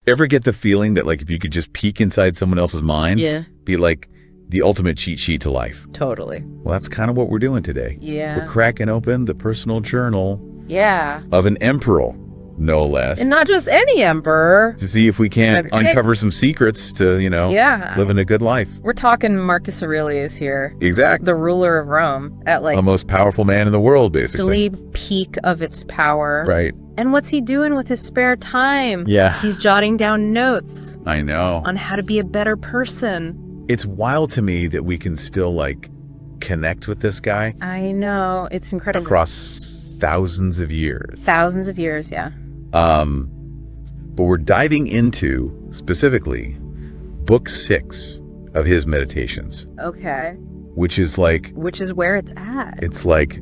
ever get the feeling that like if you could just peek inside someone else's mind, be like the ultimate cheat sheet to life? Totally. Well, that's kind of what we're doing today. Yeah. We're cracking open the personal journal Yeah. of an emperor, no less. And not just any emperor. To see if we can't uncover some secrets to, you know, living a good life. We're talking Marcus Aurelius here. Exactly. The ruler of Rome at like the most powerful man in the world, basically. The peak of its power. Right. And what's he doing with his spare time? Yeah. He's jotting down notes. I know. On how to be a better person. It's wild to me that we can still like connect with this guy. I know. It's incredible. Across thousands of years. Thousands of years, yeah. But we're diving into, specifically, book 6 of his meditations. Okay. Which is where it's at. It's like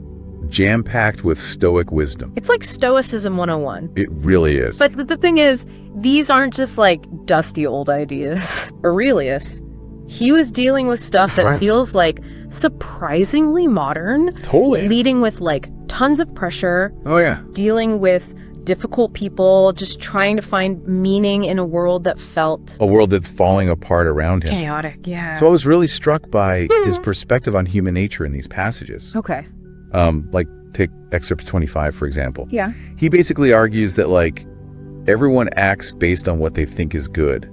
jam-packed with Stoic wisdom. It's like Stoicism 101. It really is. But the thing is, these aren't just like dusty old ideas. Aurelius, he was dealing with stuff that feels like surprisingly modern. Totally. Leading with like tons of pressure. Oh, yeah. Dealing with difficult people, just trying to find meaning in a world that felt... a world that's falling apart around him. Chaotic, yeah. So I was really struck by his perspective on human nature in these passages. Okay. Like, take excerpt 25, for example. Yeah. He basically argues that, like, everyone acts based on what they think is good,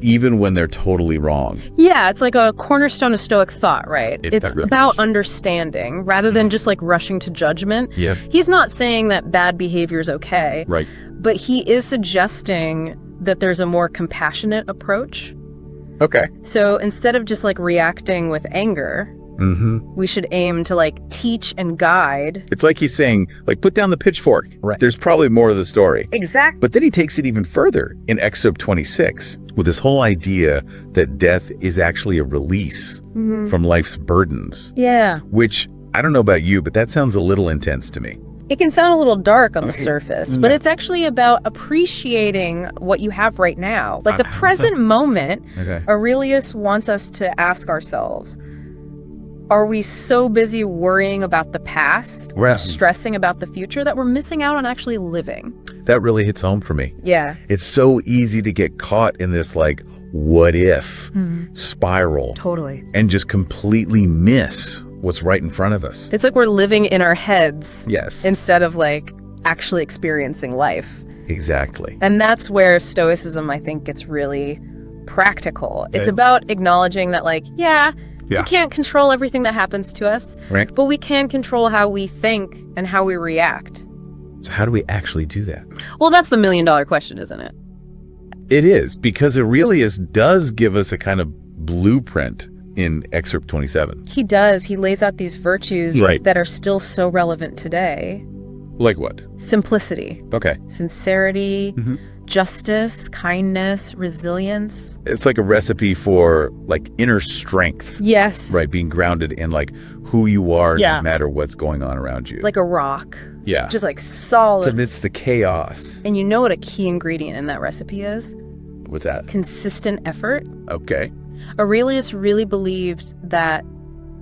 even when they're totally wrong. Yeah, it's like a cornerstone of Stoic thought, right? It's about understanding rather than just like rushing to judgment. Yeah. He's not saying that bad behavior is okay. Right. But he is suggesting that there's a more compassionate approach. Okay. So instead of just like reacting with anger, we should aim to like teach and guide. It's like he's saying, like, put down the pitchfork. Right. There's probably more to the story. Exactly. But then he takes it even further in excerpt 26 with this whole idea that death is actually a release from life's burdens. Yeah. Which, I don't know about you, but that sounds a little intense to me. It can sound a little dark on the surface, but it's actually about appreciating what you have right now. Like the present moment, Aurelius wants us to ask ourselves, are we so busy worrying about the past, stressing about the future, that we're missing out on actually living? That really hits home for me. Yeah. It's so easy to get caught in this, like, what if spiral. Totally. And just completely miss what's right in front of us. It's like we're living in our heads. Yes. Instead of, like, actually experiencing life. Exactly. And that's where Stoicism, I think, gets really practical. It's about acknowledging that, like, we can't control everything that happens to us, but we can control how we think and how we react. So how do we actually do that? Well, that's the million-dollar question, isn't it? It is, because Aurelius does give us a kind of blueprint in excerpt 27. He does. He lays out these virtues that are still so relevant today. Like what? Simplicity. Okay. Sincerity, justice, kindness, resilience. It's like a recipe for like inner strength. Yes. Right, being grounded in like who you are no matter what's going on around you. Like a rock. Yeah. Just like solid. Amidst the chaos. And you know what a key ingredient in that recipe is? What's that? Consistent effort. Okay. Aurelius really believed that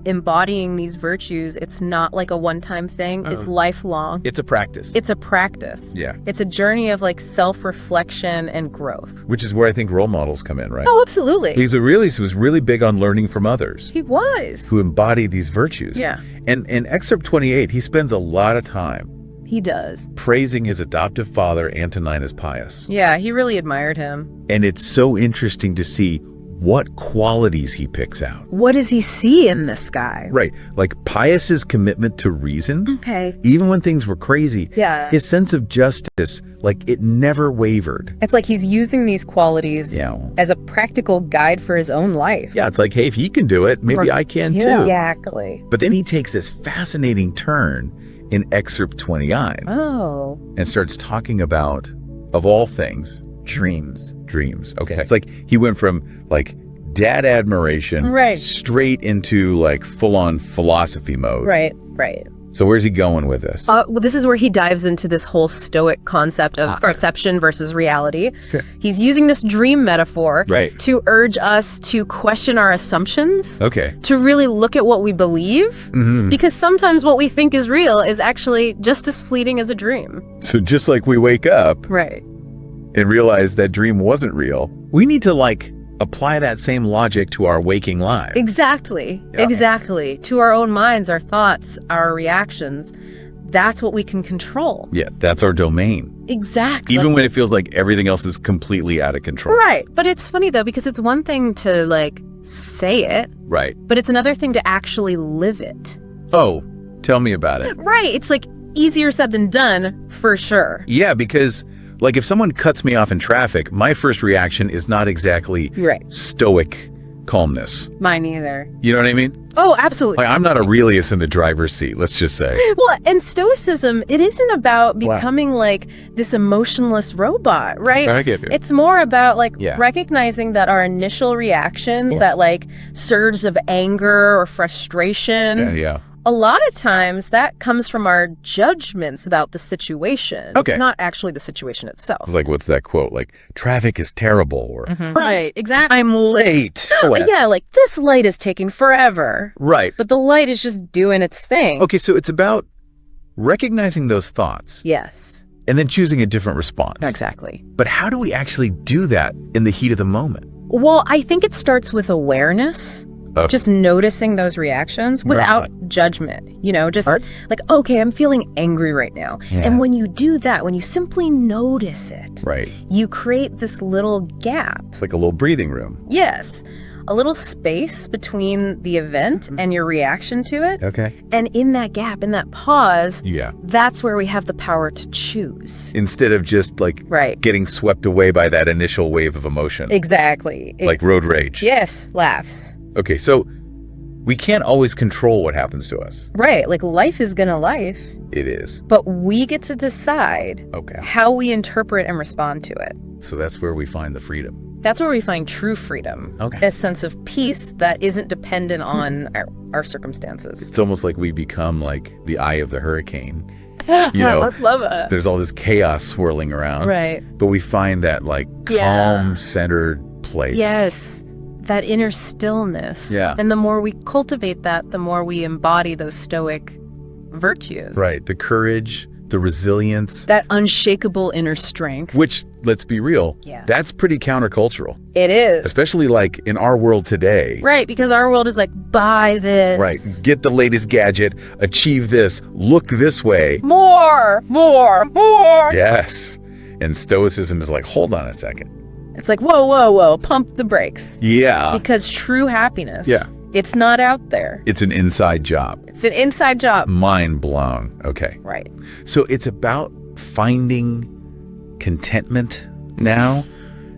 embodying these virtues, it's not like a one-time thing. It's lifelong. It's a practice. It's a practice. Yeah. It's a journey of like self-reflection and growth. Which is where I think role models come in, right? Oh, absolutely. Because Aurelius was really big on learning from others. He was. Who embody these virtues. Yeah. And in excerpt 28, he spends a lot of time. He does. Praising his adoptive father, Antoninus Pius. Yeah, he really admired him. And it's so interesting to see what qualities he picks out. What does he see in this guy? Right. Like Pius's commitment to reason. Okay. Even when things were crazy. Yeah. His sense of justice, like it never wavered. It's like he's using these qualities as a practical guide for his own life. Yeah, it's like, hey, if he can do it, maybe I can too. Exactly. But then he takes this fascinating turn in excerpt 29. Oh. And starts talking about, of all things, dreams. Okay. It's like he went from like dad admiration straight into like full-on philosophy mode. Right. So where's he going with this? Well, this is where he dives into this whole Stoic concept of perception versus reality. Okay. He's using this dream metaphor to urge us to question our assumptions. Okay. To really look at what we believe. Because sometimes what we think is real is actually just as fleeting as a dream. So just like we wake up. Right. and realized that dream wasn't real, we need to like apply that same logic to our waking lives. Exactly. Yeah. Exactly. To our own minds, our thoughts, our reactions. That's what we can control. Yeah, that's our domain. Exactly. Even when it feels like everything else is completely out of control. Right. But it's funny, though, because it's one thing to, like, say it. Right. But it's another thing to actually live it. Oh, tell me about it. Right. It's, like, easier said than done, for sure. Yeah, because, like, if someone cuts me off in traffic, my first reaction is not exactly stoic calmness. Mine either. You know what I mean? Oh, absolutely. Like, I'm not Aurelius in the driver's seat, let's just say. Well, and Stoicism, it isn't about becoming like this emotionless robot, right? I get it. It's more about like recognizing that our initial reactions, that like surge of anger or frustration, a lot of times that comes from our judgments about the situation, not actually the situation itself. It's like, what's that quote? Like, traffic is terrible, or right, exactly. I'm late. Yeah, like this light is taking forever. Right. But the light is just doing its thing. Okay, so it's about recognizing those thoughts. Yes. And then choosing a different response. Exactly. But how do we actually do that in the heat of the moment? Well, I think it starts with awareness. Just noticing those reactions without judgment, you know, just like, okay, I'm feeling angry right now. Yeah. And when you do that, when you simply notice it, you create this little gap. Like a little breathing room. Yes. A little space between the event and your reaction to it. Okay. And in that gap, in that pause, that's where we have the power to choose. Instead of just like getting swept away by that initial wave of emotion. Exactly. Like road rage. Yes, laughs. Okay, so we can't always control what happens to us. Right, like life is gonna life. It is. But we get to decide how we interpret and respond to it. So that's where we find the freedom. That's where we find true freedom. A sense of peace that isn't dependent on our circumstances. It's almost like we become like the eye of the hurricane. You know, I love it. There's all this chaos swirling around. Right. But we find that like calm, centered place. Yes. That inner stillness. Yeah. And the more we cultivate that, the more we embody those stoic virtues. Right. The courage, the resilience. That unshakable inner strength. Which, let's be real, that's pretty countercultural. It is. Especially like in our world today. Right, because our world is like, buy this. Right. Get the latest gadget, achieve this, look this way. More. Yes. And Stoicism is like, hold on a second. It's like, whoa, pump the brakes. Yeah. Because true happiness, it's not out there. It's an inside job. It's an inside job. Mind blown. Okay. Right. So it's about finding contentment now,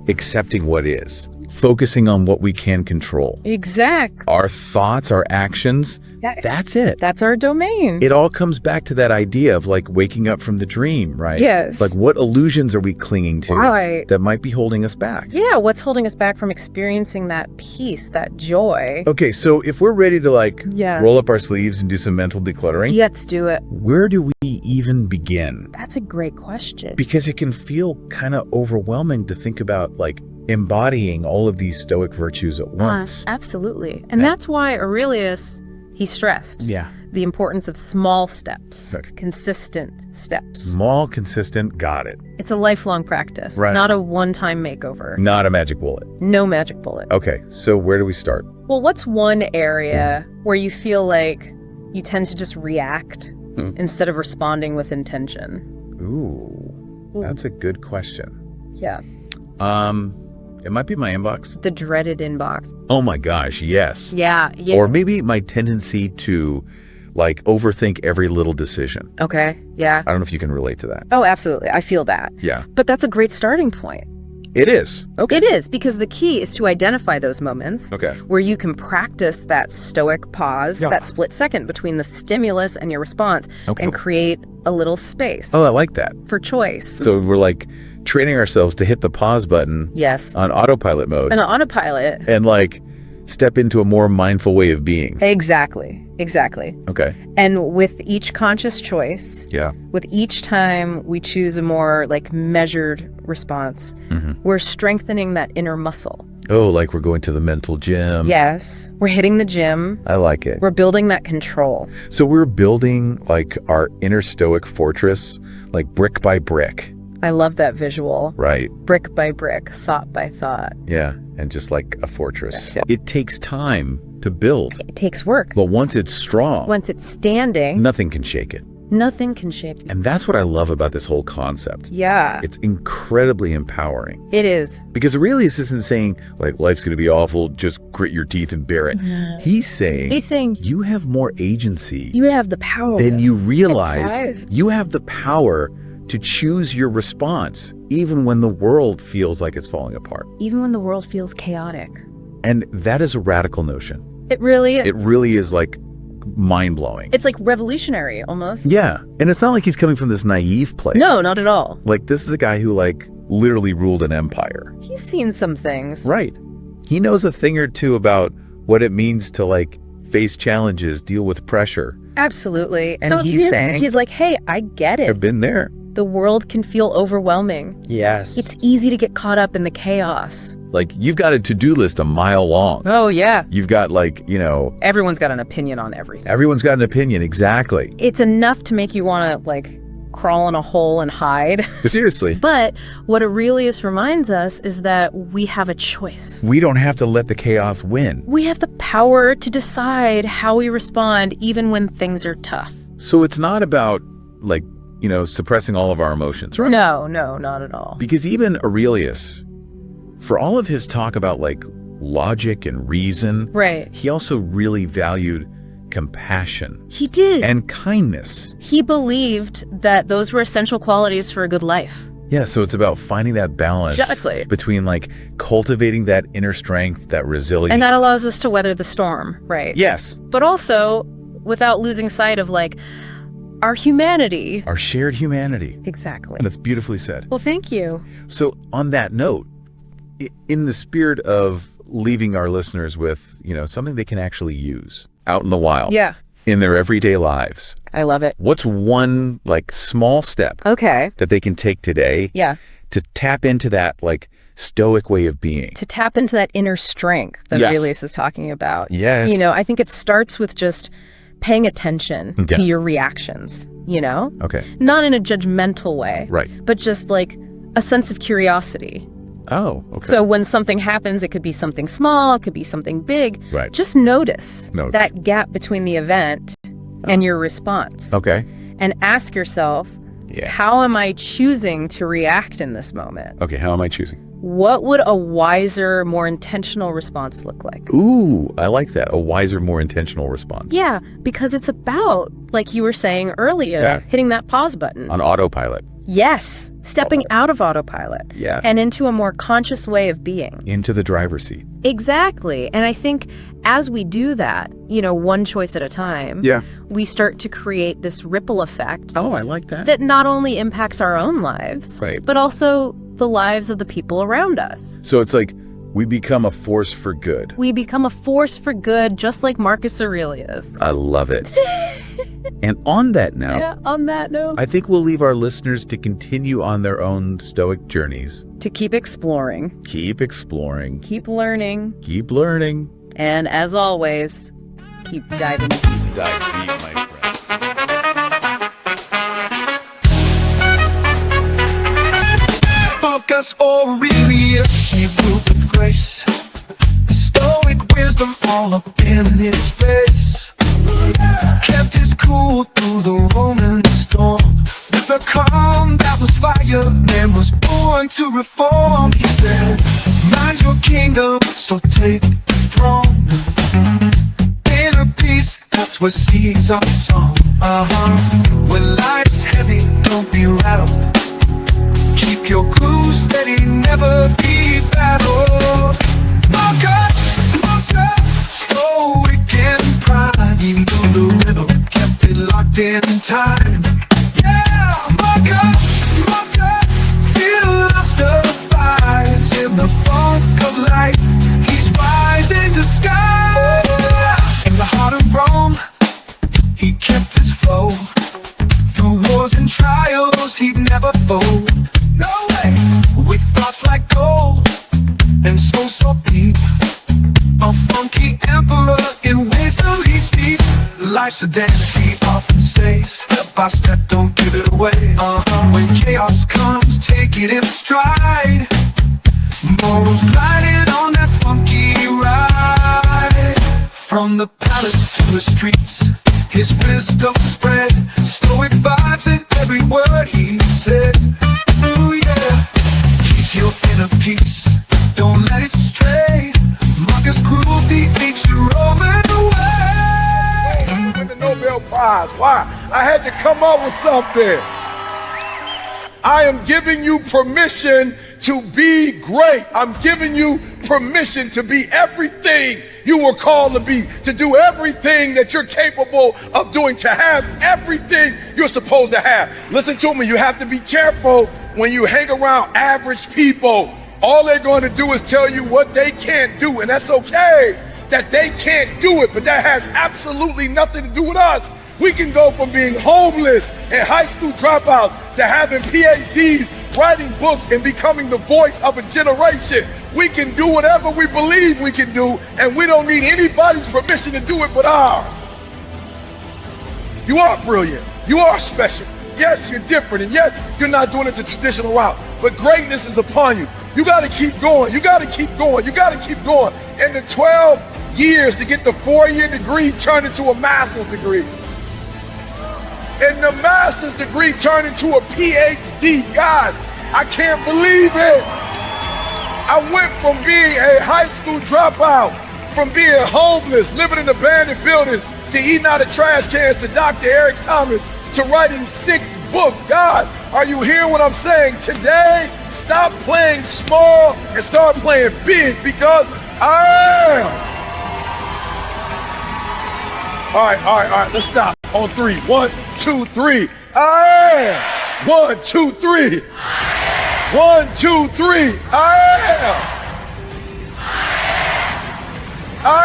accepting what is, focusing on what we can control. Exactly. Our thoughts, our actions, that's it. That's our domain. It all comes back to that idea of like waking up from the dream, right? Yes. Like what illusions are we clinging to that might be holding us back? Yeah, what's holding us back from experiencing that peace, that joy? Okay, so if we're ready to like roll up our sleeves and do some mental decluttering. Let's do it. Where do we even begin? That's a great question. Because it can feel kind of overwhelming to think about like embodying all of these stoic virtues at once. Absolutely. And that's why Aurelius, he stressed the importance of small steps, consistent steps. Small, consistent, got it. It's a lifelong practice, not a one-time makeover. Not a magic bullet. No magic bullet. Okay, so where do we start? Well, what's one area where you feel like you tend to just react instead of responding with intention? Ooh, that's a good question. Yeah. It might be my inbox. The dreaded inbox. Oh my gosh, yes. Yeah. Or maybe my tendency to like overthink every little decision. Okay, yeah. I don't know if you can relate to that. Oh, absolutely. I feel that. Yeah. But that's a great starting point. It is. Okay. It is, because the key is to identify those moments where you can practice that stoic pause, that split second between the stimulus and your response, and create a little space. Oh, I like that. For choice. So we're like training ourselves to hit the pause button on autopilot mode. And on autopilot. And like step into a more mindful way of being. Exactly. Okay. And with each conscious choice, with each time we choose a more like measured response, we're strengthening that inner muscle. Oh, like we're going to the mental gym. Yes. We're hitting the gym. I like it. We're building that control. So we're building like our inner stoic fortress, like brick by brick. I love that visual. Right. Brick by brick, thought by thought. Yeah, and just like a fortress. Yeah. It takes time to build. It takes work. But once it's strong, once it's standing, nothing can shake it. Nothing can shake it. And that's what I love about this whole concept. Yeah. It's incredibly empowering. It is. Because Aurelius isn't saying, like, life's going to be awful, just grit your teeth and bear it. He's saying you have more agency. You have the power. Than you realize. You have the power to choose your response, even when the world feels like it's falling apart. Even when the world feels chaotic. And that is a radical notion. It really is. It really is, like, mind-blowing. It's like revolutionary almost. Yeah. And it's not like he's coming from this naive place. No, not at all. Like, this is a guy who, like, literally ruled an empire. He's seen some things. Right. He knows a thing or two about what it means to, like, face challenges, deal with pressure. Absolutely. And he's saying, he's like, hey, I get it. I've been there. The world can feel overwhelming. Yes. It's easy to get caught up in the chaos. Like, you've got a to-do list a mile long. Oh, yeah. You've got, like, you know... Everyone's got an opinion on everything. Everyone's got an opinion, exactly. It's enough to make you want to, like, crawl in a hole and hide. Seriously. But what Aurelius reminds us is that we have a choice. We don't have to let the chaos win. We have the power to decide how we respond even when things are tough. So it's not about, like, you know, suppressing all of our emotions, right? No, not at all. Because even Aurelius, for all of his talk about, like, logic and reason, right, he also really valued compassion. He did. And kindness. He believed that those were essential qualities for a good life. Yeah, so it's about finding that balance between, like, cultivating that inner strength, that resilience. And that allows us to weather the storm, right? Yes. But also without losing sight of, like, our humanity. Our shared humanity. Exactly. And that's beautifully said. Well, thank you. So on that note, in the spirit of leaving our listeners with, you know, something they can actually use out in the wild. Yeah. In their everyday lives. I love it. What's one, like, small step that they can take today to tap into that, like, Stoic way of being? To tap into that inner strength that Aurelius is talking about. Yes. You know, I think it starts with just paying attention to your reactions, you know? Okay. Not in a judgmental way. Right. But just like a sense of curiosity. Oh, okay. So when something happens, it could be something small, it could be something big. Right. Just notice that gap between the event and your response. Okay. And ask yourself, how am I choosing to react in this moment? Okay, how am I choosing? What would a wiser, more intentional response look like? Ooh, I like that. A wiser, more intentional response. Yeah, because it's about, like you were saying earlier, hitting that pause button. On autopilot. Yes, stepping out of autopilot. Yeah. And into a more conscious way of being. Into the driver's seat. Exactly. And I think as we do that, you know, one choice at a time, we start to create this ripple effect. Oh, I like that. That not only impacts our own lives, but also the lives of the people around us. So it's like we become a force for good. We become a force for good, just like Marcus Aurelius. I love it. And on that note, I think we'll leave our listeners to continue on their own Stoic journeys. To keep exploring. Keep exploring. Keep learning. Keep learning. And as always, keep diving deep. Dive deep, my friends. Marcus Aurelius, he ruled with grace. Stoic wisdom all up in his face. Kept his cool through the Roman storm. With a calm that was fire, man was born to reform. He said, mind your kingdom, so take the throne. Inner peace, that's what seeds our song. When life's heavy, don't be rattled. Keep your groove steady, never be battled. Marcus, stoic and pride. He knew the rhythm, kept it locked in time. Yeah, Marcus, philosophize in the funk of life. He's rising to sky. In the heart of Rome, he kept his flow. Through wars and trials, he'd never fold. No way. With thoughts like gold and soul so deep. A funky emperor in wisdom he's deep. Life's a dance, he often says. Step by step, don't give it away. When chaos comes, take take it in stride. Morals gliding on that funky ride. From the palace to the streets, his wisdom spread. Stoic vibes in every word he said. Ooh yeah, keep your inner peace, don't let it stray. Marcus ruled the ancient Roman way. Win the Nobel Prize. Why? I had to come up with something. I am giving you permission to be great. I'm giving you permission to be everything you were called to be, to do everything that you're capable of doing, to have everything you're supposed to have. Listen to me, you have to be careful when you hang around average people. All they're going to do is tell you what they can't do, and that's okay that they can't do it, but that has absolutely nothing to do with us. We can go from being homeless and high school dropouts to having PhDs, writing books, and becoming the voice of a generation. We can do whatever we believe we can do, and we don't need anybody's permission to do it but ours. You are brilliant. You are special. Yes, you're different, and yes, you're not doing it the traditional route, but greatness is upon you. You got to keep going. You got to keep going. You got to keep going. And the 12 years to get the 4-year degree turned into a master's degree. And the master's degree turned into a PhD. God, I can't believe it. I went from being a high school dropout, from being homeless, living in abandoned buildings, to eating out of trash cans, to Dr. Eric Thomas, to writing 6 books. God, are you hearing what I'm saying? Today, stop playing small and start playing big, because I am. All right, let's stop. On 3, 1, 2, 3. I am. 1, 2, 3. 1, 2, 3. I am. I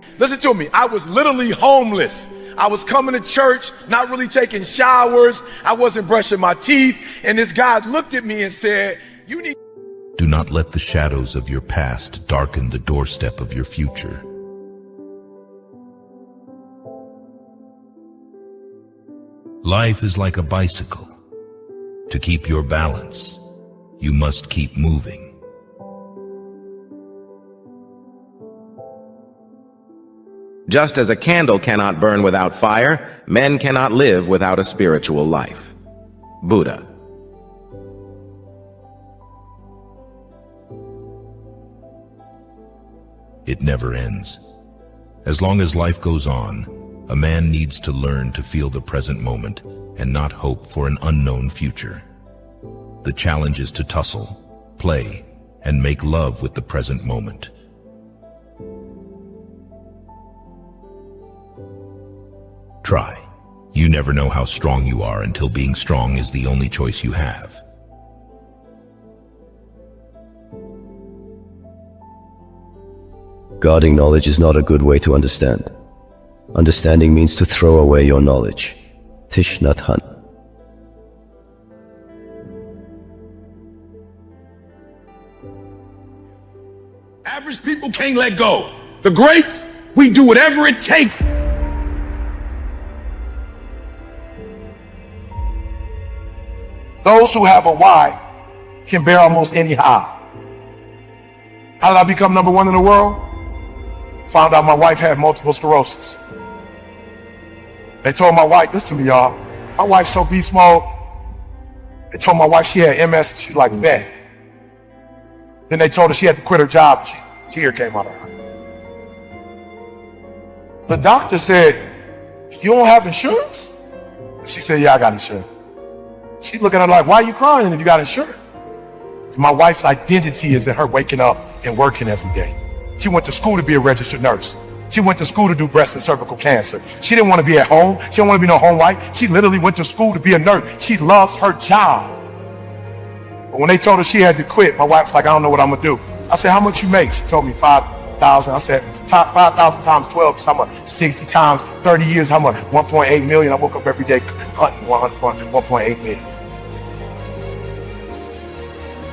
am. Listen to me. I was literally homeless. I was coming to church, not really taking showers. I wasn't brushing my teeth. And this guy looked at me and said, "You need..." Do not let the shadows of your past darken the doorstep of your future. Life is like a bicycle. To keep your balance, you must keep moving. Just as a candle cannot burn without fire, men cannot live without a spiritual life. Buddha. It never ends. As long as life goes on, a man needs to learn to feel the present moment and not hope for an unknown future. The challenge is to tussle, play, and make love with the present moment. Try. You never know how strong you are until being strong is the only choice you have. Guarding knowledge is not a good way to understand. Understanding means to throw away your knowledge. Thich Nhat Hanh. Average people can't let go. The greats, we do whatever it takes. Those who have a why can bear almost any how. How did I become number 1 in the world? Found out my wife had multiple sclerosis. They told my wife, listen to me, y'all. My wife's so beast mode. They told my wife she had MS and she was like, bet. Then they told her she had to quit her job. A tear came out of her. The doctor said, you don't have insurance? She said, yeah, I got insurance. She looking at her like, why are you crying if you got insurance? My wife's identity is in her waking up and working every day. She went to school to be a registered nurse. She went to school to do breast and cervical cancer. She didn't want to be at home. She didn't want to be no home wife. She literally went to school to be a nurse. She loves her job. But when they told her she had to quit, my wife was like, I don't know what I'm gonna do. I said, how much you make? She told me 5,000. I said, 5,000 times 12 is how much? 60 times 30 years, how much? 1.8 million. I woke up every day hunting 1.8 million.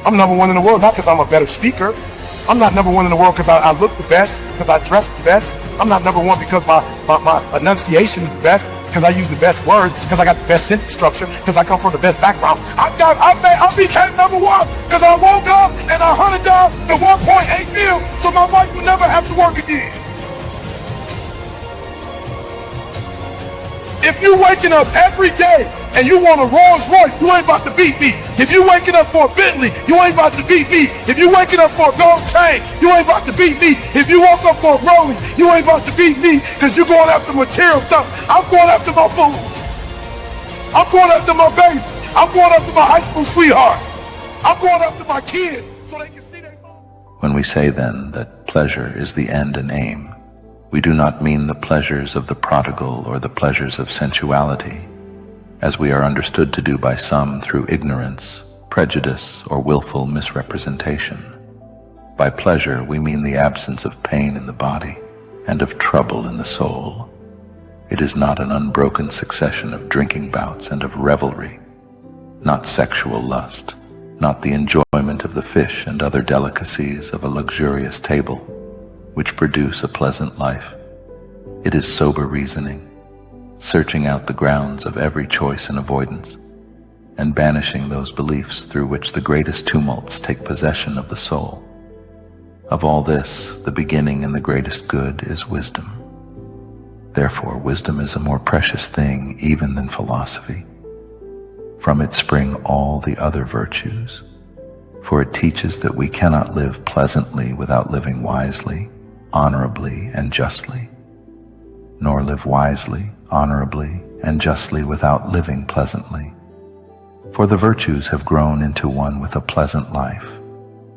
I'm number 1 in the world, not because I'm a better speaker. I'm not number one in the world because I look the best, because I dress the best. I'm not number one because my enunciation is the best, because I use the best words, because I got the best sentence structure, because I come from the best background. I became number one because I woke up and I hunted down the 1.8 mil so my wife would never have to work again. If you waking up every day and you want a Rolls Royce, you ain't about to beat me. If you waking up for a Bentley, you ain't about to beat me. If you waking up for a gold chain, you ain't about to beat me. If you woke up for a Rollie, you ain't about to beat me because you're going after material stuff. I'm going after my food. I'm going after my baby. I'm going after my high school sweetheart. I'm going after my kids so they can see their mom. When we say then that pleasure is the end and aim, we do not mean the pleasures of the prodigal or the pleasures of sensuality, as we are understood to do by some through ignorance, prejudice, or willful misrepresentation. By pleasure we mean the absence of pain in the body and of trouble in the soul. It is not an unbroken succession of drinking bouts and of revelry, not sexual lust, not the enjoyment of the fish and other delicacies of a luxurious table, which produce a pleasant life. It is sober reasoning, searching out the grounds of every choice and avoidance, and banishing those beliefs through which the greatest tumults take possession of the soul. Of all this, the beginning and the greatest good is wisdom. Therefore, wisdom is a more precious thing even than philosophy. From it spring all the other virtues, for it teaches that we cannot live pleasantly without living wisely, honorably, and justly, nor live wisely, honorably, and justly without living pleasantly. For the virtues have grown into one with a pleasant life,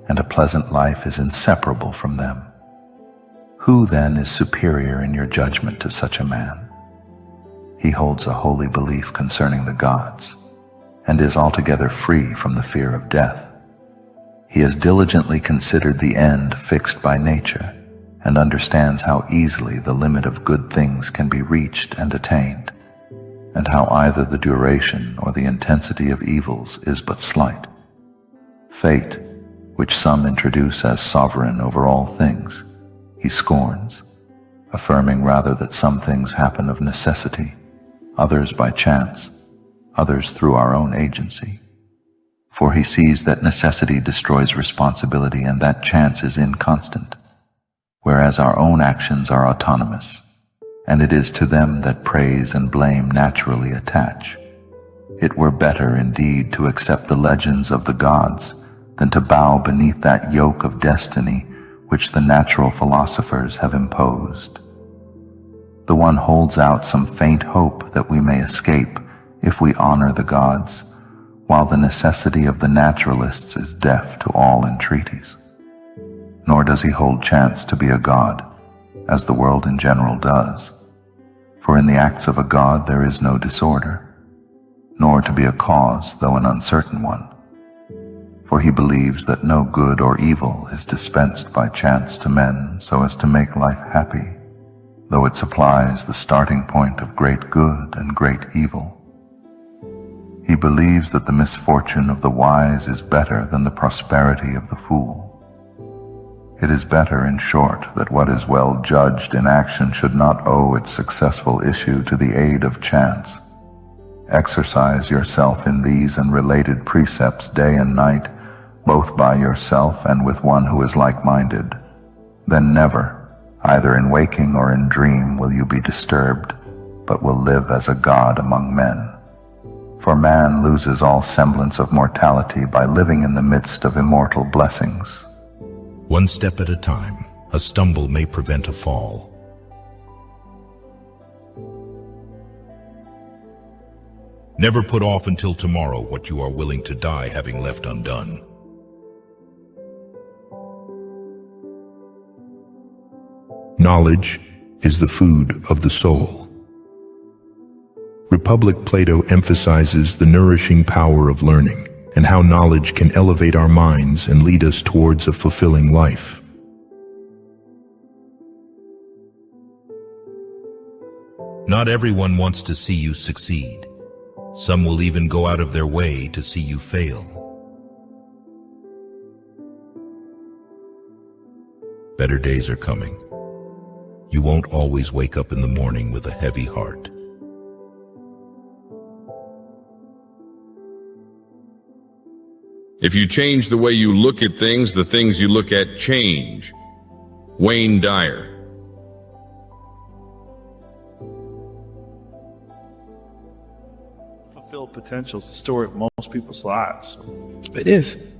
and a pleasant life is inseparable from them. Who then is superior in your judgment to such a man? He holds a holy belief concerning the gods, and is altogether free from the fear of death. He has diligently considered the end fixed by nature, and understands how easily the limit of good things can be reached and attained, and how either the duration or the intensity of evils is but slight. Fate, which some introduce as sovereign over all things, he scorns, affirming rather that some things happen of necessity, others by chance, others through our own agency. For he sees that necessity destroys responsibility and that chance is inconstant, whereas our own actions are autonomous, and it is to them that praise and blame naturally attach. It were better indeed to accept the legends of the gods than to bow beneath that yoke of destiny which the natural philosophers have imposed. The one holds out some faint hope that we may escape if we honor the gods, while the necessity of the naturalists is deaf to all entreaties. Nor does he hold chance to be a god, as the world in general does. For in the acts of a god there is no disorder, nor to be a cause, though an uncertain one. For he believes that no good or evil is dispensed by chance to men so as to make life happy, though it supplies the starting point of great good and great evil. He believes that the misfortune of the wise is better than the prosperity of the fool. It is better, in short, that what is well judged in action should not owe its successful issue to the aid of chance. Exercise yourself in these and related precepts day and night, both by yourself and with one who is like-minded. Then never, either in waking or in dream, will you be disturbed, but will live as a god among men. For man loses all semblance of mortality by living in the midst of immortal blessings. One step at a time, a stumble may prevent a fall. Never put off until tomorrow what you are willing to die having left undone. Knowledge is the food of the soul. Republic Plato emphasizes the nourishing power of learning and how knowledge can elevate our minds and lead us towards a fulfilling life. Not everyone wants to see you succeed. Some will even go out of their way to see you fail. Better days are coming. You won't always wake up in the morning with a heavy heart. If you change the way you look at things, the things you look at change. Wayne Dyer. Fulfilled potential is the story of most people's lives. It is.